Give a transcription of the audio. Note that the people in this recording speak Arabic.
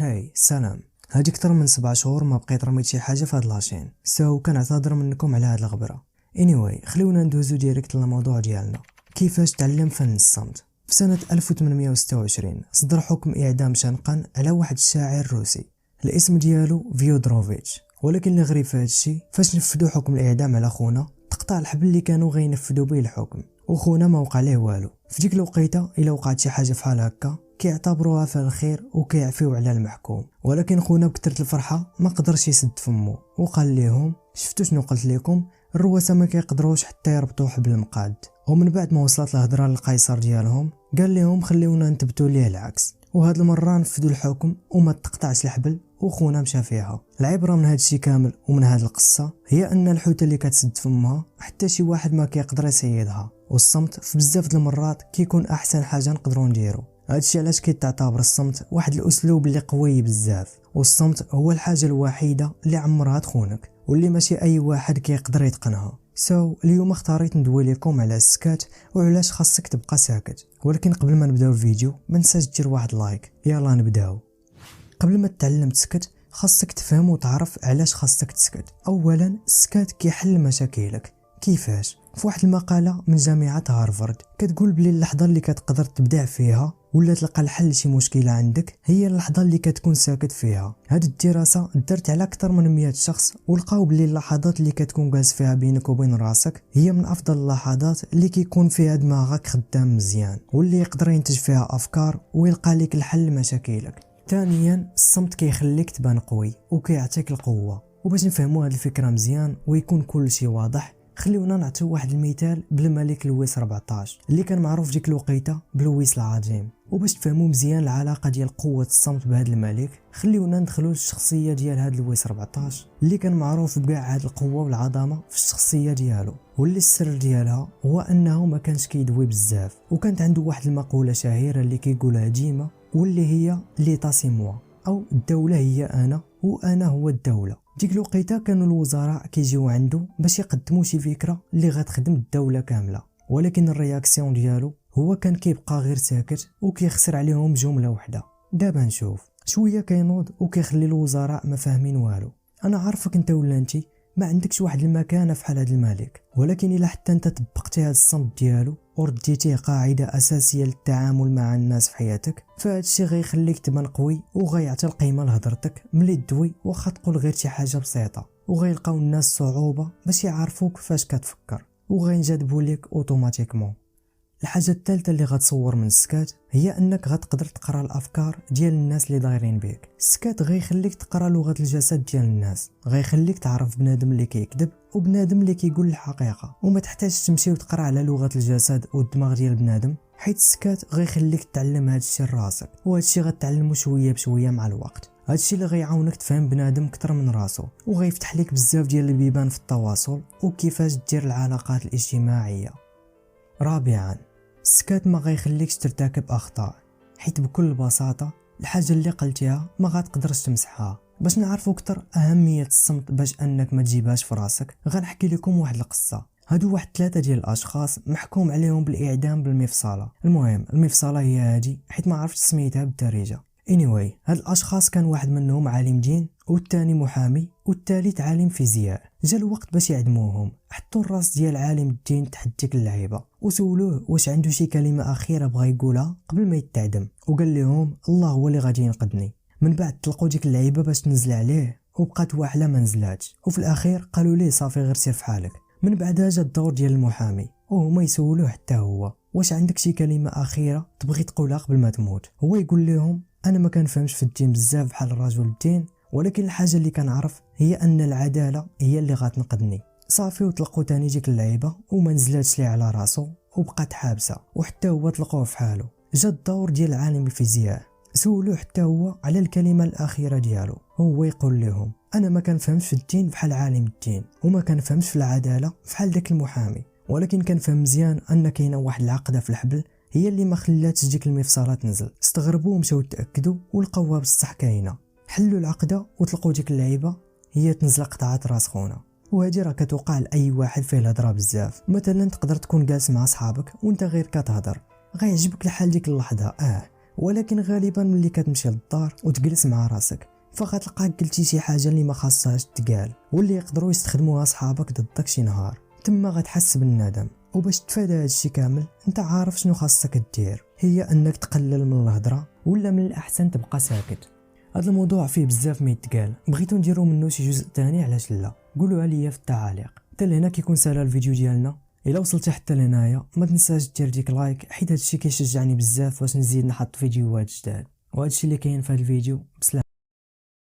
هاي سلام. هادي كتر من 7 شهور ما بقيت رميت شي حاجه في هاد لاشين، كنعتذر منكم على هاد الغبره. خليونا ندوزو ديريكت للموضوع ديالنا. كيفاش تعلم فن الصمت؟ في سنه 1826 صدر حكم اعدام شنقا على واحد الشاعر روسي الاسم ديالو فيودروفيتش. ولكن اللي غريب في هادشي فاش نفذوا حكم الاعدام على خونا تقطع الحبل اللي كانوا غينفذوا به الحكم، وخونا ما وقع ليه والو. في ديك الوقيته الا وقعت شي حاجه فحال هكا كيعتبروها في الخير وكيعفيو على المحكوم. ولكن خونا بكثرة الفرحه ما قدرش يسد فمه وقال لهم شفتوا شنو قلت لكم، الرواسه ما كيقدروش حتى يربطوا حبل المقاد. ومن بعد ما وصلت الهضره للقيصر ديالهم قال لهم خليونا نثبتوا ليه العكس، وهاد المره نفذوا الحكم وما تقطعش الحبل وخونا مشى فيها. العبره من هاد الشيء كامل ومن هاد القصه هي ان الحوته اللي كتسد فمها حتى شي واحد ما كيقدر يصيدها، والصمت في بزاف د المرات كيكون احسن حاجه نقدروا نديرو. هادشي علاش كيتعتبر الصمت واحد الاسلوب اللي قوي بزاف، والصمت هو الحاجه الوحيده اللي عمرها تخونك واللي ماشي اي واحد كيقدر يتقنها. اليوم اختاريت ندوي لكم على السكات وعلاش خاصك تبقى ساكت. ولكن قبل ما نبداو الفيديو ما نساش دير واحد لايك. يلا نبداو. قبل ما تتعلم تسكت خاصك تفهم وتعرف علاش خاصك تسكت. اولا السكات كيحل مشاكلك. كيفاش؟ في واحد المقاله من جامعه هارفارد كتقول بلي اللحظه اللي كتقدر تبدع فيها ولا تلقى الحل لشي مشكله عندك هي اللحظه اللي كتكون ساكت فيها. هاد الدراسه درت على اكثر من 100 شخص ولقاو بلي اللحظات اللي كتكون جالس فيها بينك وبين راسك هي من افضل اللحظات اللي كيكون فيها دماغك خدام مزيان واللي يقدر ينتج فيها افكار ويلقى لك الحل لمشاكلك. ثانيا الصمت كيخليك تبان قوي وكيعطيك القوه. وباش نفهموا هاد الفكره مزيان ويكون كل شيء واضح خليونا نعطيو واحد المثال بالملك لويس 14 اللي كان معروف ديك الوقيته بلويس العظيم. وباش تفهموا مزيان العلاقه ديال قوه الصمت بهذا الملك خليونا ندخلوا للشخصيه ديال هذا لويس 14 اللي كان معروف بكاع هذه القوه والعظمه في الشخصيه ديالو، واللي السر ديالها هو انه ما كانش كيدوي بزاف، وكانت عنده واحد المقوله شهيره اللي كيقولها ديما واللي هي ليتا سي موا، او الدوله هي انا وانا هو الدوله. ديك الوقيته كانوا الوزراء كيجيو عنده باش يقدموا شي فكره اللي غتخدم الدوله كامله، ولكن الرياكسيون ديالو هو كان كيبقى غير ساكت وكيخسر عليهم جمله وحده. دابا نشوف شويه كينوض وكيخلي الوزراء ما فاهمين والو. انا عارفك انت ولا انتي ما عندكش واحد المكانه فحال هذا الملك، ولكن الا حتى انت طبقتي هذا الصمت ديالو ورديتيه قاعده اساسيه للتعامل مع الناس في حياتك فهاد الشيء غيخليك تبان قوي وغيعطي القيمه لهضرتك ملي تدوي واخا تقول غير شي حاجه بسيطه، وغيلقاو الناس صعوبه باش يعرفوك فاش كتفكر وغينجذبوا ليك اوتوماتيكمون. الحاجه الثالثه اللي غتصور من السكات هي انك غتقدر تقرا الافكار ديال الناس اللي دايرين بيك. السكات غيخليك تقرا لغه الجسد ديال الناس، غيخليك تعرف بنادم اللي كيكذب وبنادم اللي كيقول الحقيقه، وما تحتاجش تمشي وتقرا على لغه الجسد والدماغ ديال بنادم، حيت السكات غيخليك تعلم هذا الشيء لراسك، وهذا الشيء غتعلمه شويه بشويه مع الوقت. هذا الشيء اللي غيعاونك تفهم بنادم اكثر من راسو، وغيفتح لك بزاف ديال البيبان في التواصل وكيفاش دير العلاقات الاجتماعيه. رابعا السكات ما غيخليكش ترتكب اخطاء، حيت بكل بساطه الحاجه اللي قلتيها ما غتقدرش تمسحها. باش نعرفوا اكثر اهميه الصمت باش انك ما تجيبهاش في راسك غنحكي لكم واحد القصه. هادو واحد 3 ديال الاشخاص محكوم عليهم بالاعدام بالمفصله. المهم المفصله هي هادي حيت ما عرفتش سميتها بالدارجه. هاد الاشخاص كان واحد منهم عالم دين والثاني محامي والثالث عالم فيزياء. جا الوقت باش يعدموهم، حطوا الراس ديال عالم الدين تحت ديك اللعيبه وسولوه واش عنده شي كلمه اخيره بغا يقولها قبل ما يتعدم، وقال لهم الله هو اللي غادي ينقذني. من بعد طلقوا ديك اللعيبه باش تنزل عليه وبقات واحله ما نزلاتش، وفي الاخير قالوا ليه صافي غير سير في حالك. من بعدها جا الدور ديال المحامي وهما يسولوه حتى هو واش عندك شي كلمه اخيره تبغي تقولها قبل ما تموت. هو يقول لهم انا ما كنفهمش في الدين بزاف بحال الرجل الدين، ولكن الحاجه اللي كنعرف هي ان العداله هي اللي غتنقذني. صافي وطلقوا تاني ديك اللعيبه وما نزلاتش ليه على راسو وبقات حابسه، وحتى هو طلقوه في حاله. جا الدور ديال عالم الفيزياء سولوه حتى هو على الكلمه الاخيره ديالو، هو يقول لهم انا ما كنفهمش في الدين بحال عالم الدين، وما كنفهمش في العداله بحال داك المحامي، ولكن كنفهم مزيان ان كاينه واحد العقده في الحبل هي اللي ما خلاتش ديك المفصله تنزل. استغربوا ومشاو تاكدوا ولقاوها بصح كاينه. حلوا العقده وطلقوا ديك اللعيبه هي تنزل قطعه راس خونا. وهذه راه كتوقع لاي واحد فيه الهضره بزاف. مثلا تقدر تكون جالس مع صحابك وانت غير كتهضر غيعجبك الحال ديك اللحظه، ولكن غالبا ملي كتمشي للدار وتجلس مع راسك فغتلقاك قلتي شي حاجه اللي ما خاصهاش تقال واللي يقدروا يستخدموها صحابك ضدك شي نهار. تما غتحس بالندم، وباش تفادى هادشي كامل انت عارف شنو خاصك دير، هي انك تقلل من الهضره ولا من الاحسن تبقى ساكت. هذا الموضوع فيه بزاف ما يتقال، بغيتو نديرو منه شي جزء تاني علاش لا، قولوها ليا في التعاليق. حتى لهنا كيكون سالا الفيديو ديالنا. الا وصلتي حتى لهنايا ما تنساش دير ديك لايك حيت هادشي كيشجعني بزاف باش نزيد نحط فيديوهات جداد. وهادشي اللي كاين في هاد الفيديو. بسلام.